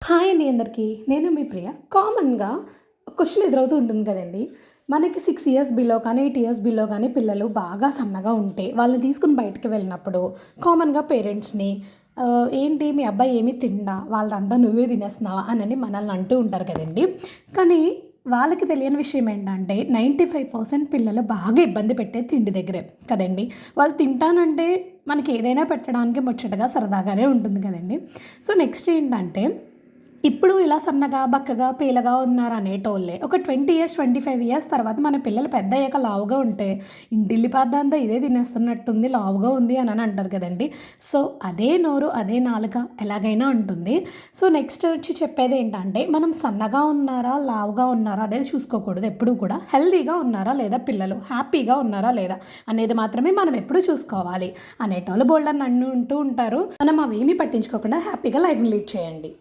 Hi అండి అందరికీ. నేను మీ ప్రియ. కామన్‌గా క్వెషన్ ఎదురవుతూ ఉంటుంది కదండీ! మనకి 6 ఇయర్స్ బిలో కానీ, 8 ఇయర్స్ బిలో కానీ పిల్లలు బాగా సన్నగా ఉంటే, వాళ్ళని తీసుకొని బయటికి వెళ్ళినప్పుడు కామన్‌గా పేరెంట్స్‌ని "ఏంటి మీ అబ్బాయి ఏమి తినడా? వాళ్ళదంతా నువ్వే తినేస్తున్నావా?" అనని మనల్ని అంటూ ఉంటారు కదండీ! కానీ వాళ్ళకి తెలియని విషయం ఏంటంటే 95% పిల్లలు బాగా ఇబ్బంది పెట్టేది తిండి దగ్గరే కదండీ! వాళ్ళు తింటానంటే మనకి ఏదైనా పెట్టడానికి ముచ్చటగా సరదాగానే ఉంటుంది కదండీ! సో, నెక్స్ట్ ఏంటంటే ఇప్పుడు ఇలా సన్నగా, బక్కగా, పీలగా ఉన్నారు అనేటోళ్ళే ఒక 20 ఇయర్స్, 25 ఇయర్స్ తర్వాత మన పిల్లలు పెద్దయ్యాక లావుగా ఉంటే, ఇంటిల్లిపాదంతా ఇదే తినేస్తున్నట్టుంది, లావుగా ఉంది అనని అంటారు కదండీ! సో, అదే నోరు, అదే నాలుక ఎలాగైనా ఉంటుంది. సో, నెక్స్ట్ వచ్చి చెప్పేదేంటంటే, మనం సన్నగా ఉన్నారా, లావుగా ఉన్నారా అనేది చూసుకోకూడదు ఎప్పుడూ కూడా. హెల్తీగా ఉన్నారా లేదా పిల్లలు, హ్యాపీగా ఉన్నారా లేదా అనేది మాత్రమే మనం ఎప్పుడూ చూసుకోవాలి. అనేటోళ్ళు బోలెడన్ని అంటూ ఉంటారు. మనం అవేమీ పట్టించుకోకుండా హ్యాపీగా లైఫ్‌ని లీడ్ చేయండి.